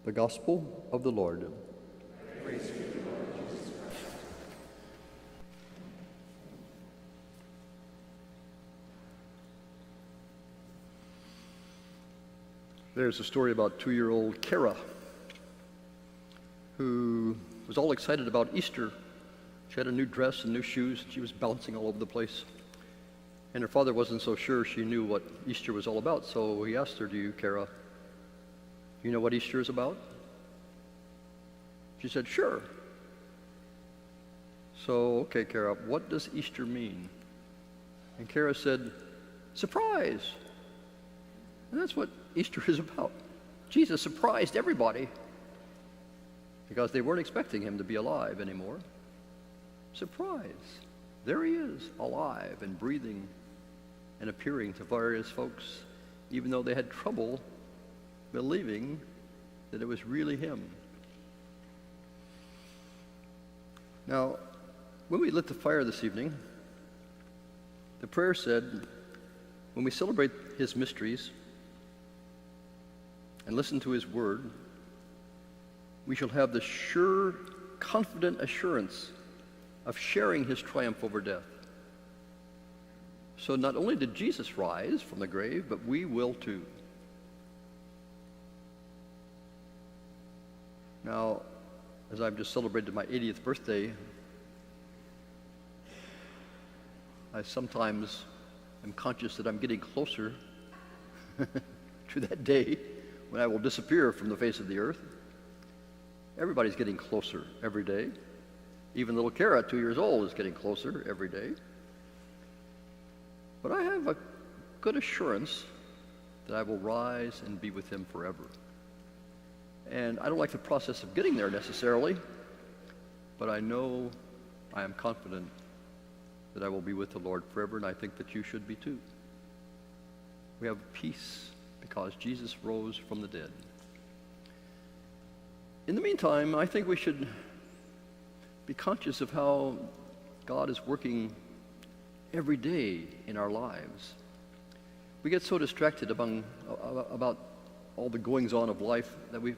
The Gospel of the Lord. Praise to you, Lord Jesus Christ. There's a story about 2-year-old Kara, who was all excited about Easter. She had a new dress and new shoes, and she was bouncing all over the place. And her father wasn't so sure she knew what Easter was all about, so he asked her, Kara, do you know what Easter is about? She said, sure. So, okay, Kara, what does Easter mean? And Kara said, surprise. And that's what Easter is about. Jesus surprised everybody because they weren't expecting him to be alive anymore. Surprise. There he is, alive and breathing and appearing to various folks, even though they had trouble believing that it was really him. Now, when we lit the fire this evening, the prayer said, when we celebrate his mysteries and listen to his word, we shall have the sure, confident assurance of sharing his triumph over death. So not only did Jesus rise from the grave, but we will too. Now, as I've just celebrated my 80th birthday, I sometimes am conscious that I'm getting closer to that day when I will disappear from the face of the earth. Everybody's getting closer every day. Even little Kara, 2 years old, is getting closer every day. But I have a good assurance that I will rise and be with him forever. And I don't like the process of getting there necessarily, but I know, I am confident that I will be with the Lord forever, and I think that you should be too. We have peace because Jesus rose from the dead. In the meantime, I think we should be conscious of how God is working every day in our lives. We get so distracted about all the goings-on of life that we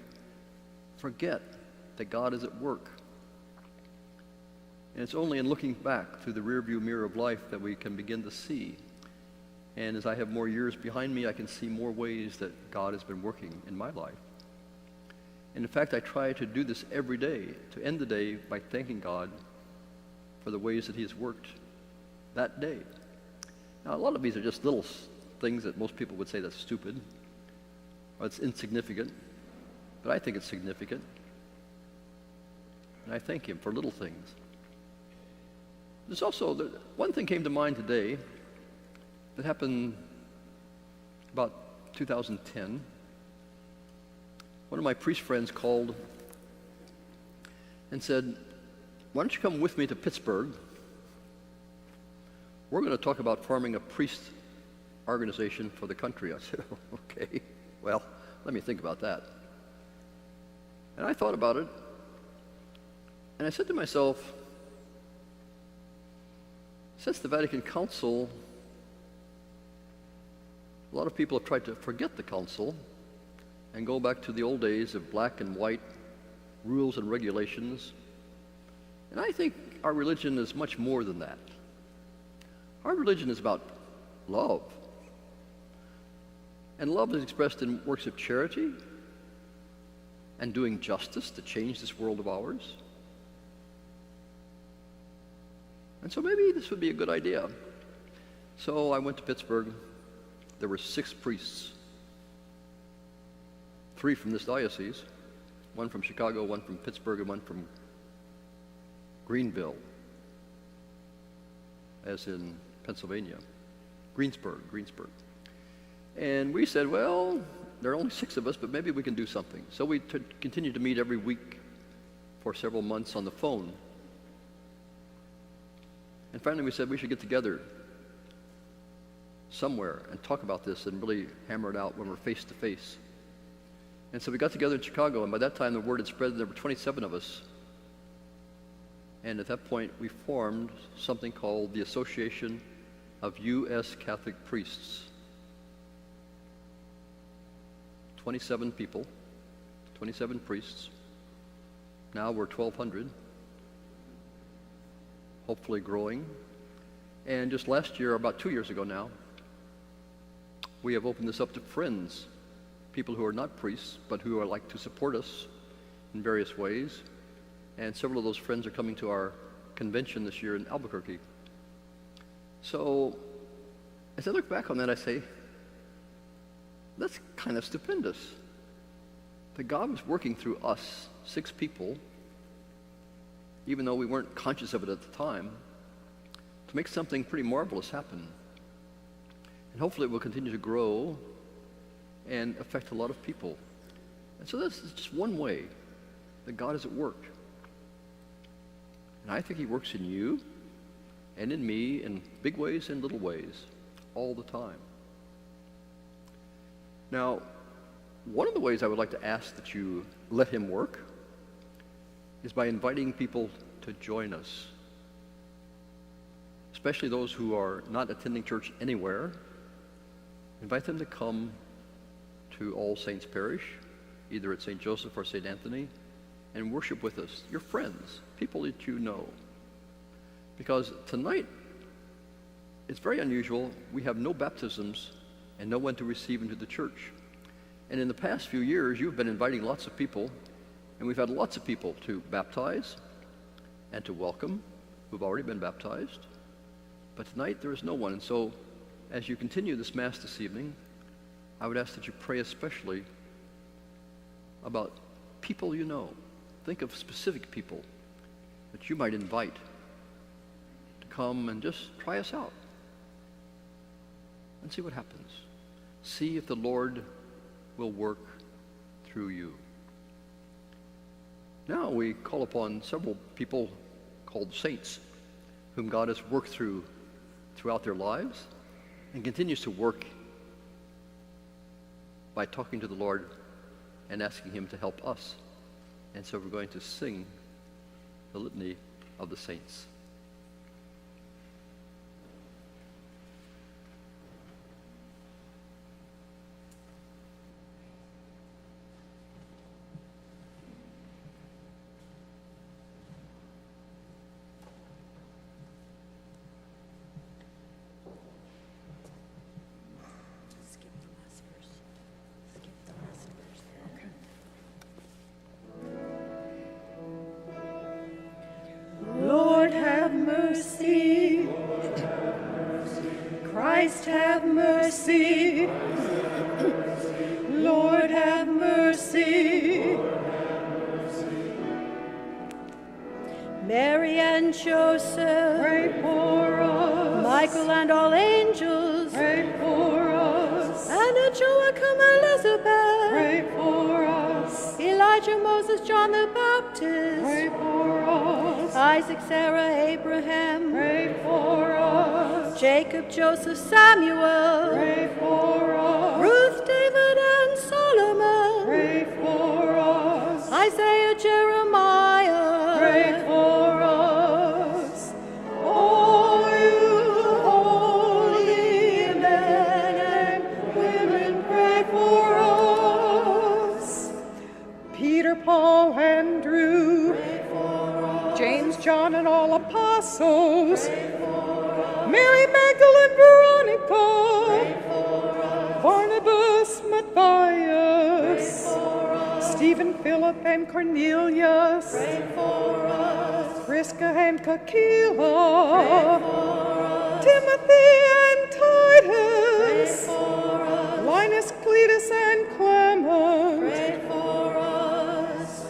forget that God is at work. And it's only in looking back through the rearview mirror of life that we can begin to see. And as I have more years behind me, I can see more ways that God has been working in my life. And in fact, I try to do this every day, to end the day by thanking God for the ways that he has worked that day. Now, a lot of these are just little things that most people would say that's stupid or it's insignificant, but I think it's significant. And I thank him for little things. There's also, one thing came to mind today that happened about 2010. One of my priest friends called and said, why don't you come with me to Pittsburgh? We're going to talk about forming a priest organization for the country. I said, okay, well, let me think about that. And I thought about it, and I said to myself, since the Vatican Council, a lot of people have tried to forget the council and go back to the old days of black and white rules and regulations. And I think our religion is much more than that. Our religion is about love. And love is expressed in works of charity and doing justice to change this world of ours. And so maybe this would be a good idea. So I went to Pittsburgh. There were 6 priests, 3 from this diocese, 1 from Chicago, 1 from Pittsburgh, and 1 from Greenville, as in Pennsylvania. Greensburg. And we said, well, there are only 6 of us, but maybe we can do something. So we continued to meet every week for several months on the phone. And finally we said we should get together somewhere and talk about this and really hammer it out when we're face to face. And so we got together in Chicago, and by that time the word had spread, and there were 27 of us. And at that point we formed something called the Association of U.S. Catholic Priests. 27 people, 27 priests. Now we're 1,200, hopefully growing. And just last year, about 2 years ago now, we have opened this up to friends, people who are not priests, but who are like to support us in various ways. And several of those friends are coming to our convention this year in Albuquerque. So as I look back on that, I say, that's kind of stupendous. That God was working through us, 6 people, even though we weren't conscious of it at the time, to make something pretty marvelous happen. And hopefully it will continue to grow and affect a lot of people. And so this is just one way that God is at work. And I think he works in you and in me in big ways and little ways all the time. Now, one of the ways I would like to ask that you let him work is by inviting people to join us, especially those who are not attending church anywhere. Invite them to come to All Saints Parish, either at St. Joseph or St. Anthony, and worship with us, your friends, people that you know. Because tonight, it's very unusual. We have no baptisms and no one to receive into the church. And in the past few years, you've been inviting lots of people, and we've had lots of people to baptize and to welcome who've already been baptized. But tonight, there is no one. And so, as you continue this Mass this evening, I would ask that you pray especially about people you know. Think of specific people that you might invite to come and just try us out and see what happens. See if the Lord will work through you. Now we call upon several people called saints whom God has worked throughout their lives and continues to work by talking to the Lord and asking him to help us. And so we're going to sing the litany of the saints. Lord have mercy. Christ have mercy. Lord have mercy. Mary and Joseph, pray for us. Michael and all angels, pray for us. Anna, Joachim, Elizabeth, pray for us. Elijah, Moses, John the Baptist, pray for us. Isaac, Sarah, Abraham, pray for us. Jacob, Joseph, Samuel, pray for us. Ruth, David, and Solomon, pray for us. Isaiah, Jeremiah, pray for us. All you holy men and women, pray for us. Peter, Paul, Andrew, pray for us. James, John, and all apostles, pray for us. Mary Magdalene, Veronica, pray for us. Barnabas, Matthias, pray for us. Stephen, Philip, and Cornelius, pray for us. Prisca and Kakila, pray for us. Timothy and Titus, pray for us. Linus, Cletus, and Clement, pray for us.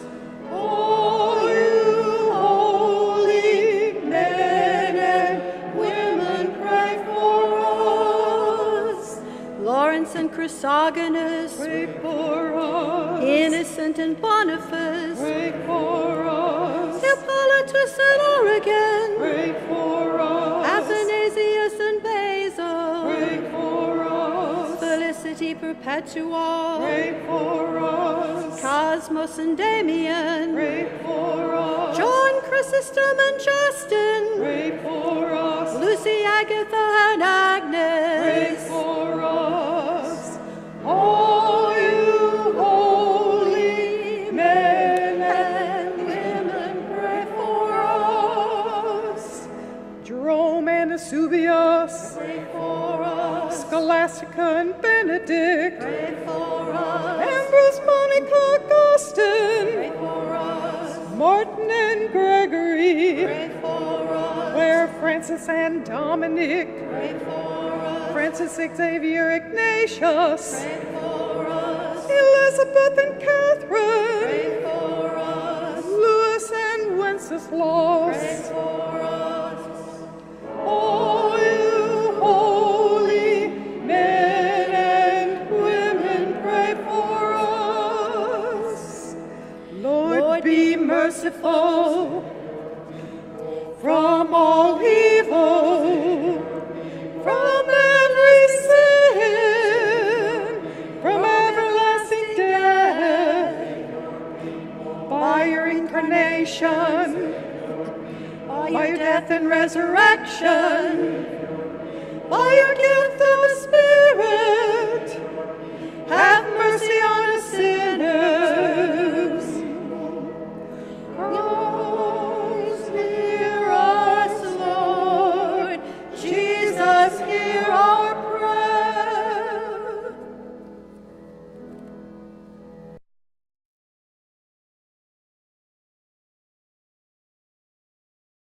All you holy men and women, pray for us. Lawrence and Chrysogonus, pray for us. Innocent and Boniface, pray for us. Hippolytus and Origen, pray for us. Athanasius and Basil, pray for us. Felicity Perpetua, pray for us. Cosmos and Damian, pray for us. John, Chrysostom, and Justin, pray for us. Lucy, Agatha, and Agnes, pray for us. All you holy like Augustine, Pray for us. Martin and Gregory, Pray for us. Claire, Francis, and Dominic, Pray for us. Francis Xavier Ignatius, Pray for us. Elizabeth and Catherine, Pray for us. Louis and Wenceslas. Pray for us. All you holy men and women, pray for us. Lord, be merciful from all evil, from every sin, from everlasting death, by your incarnation, by your death and resurrection, by your gift of the Spirit,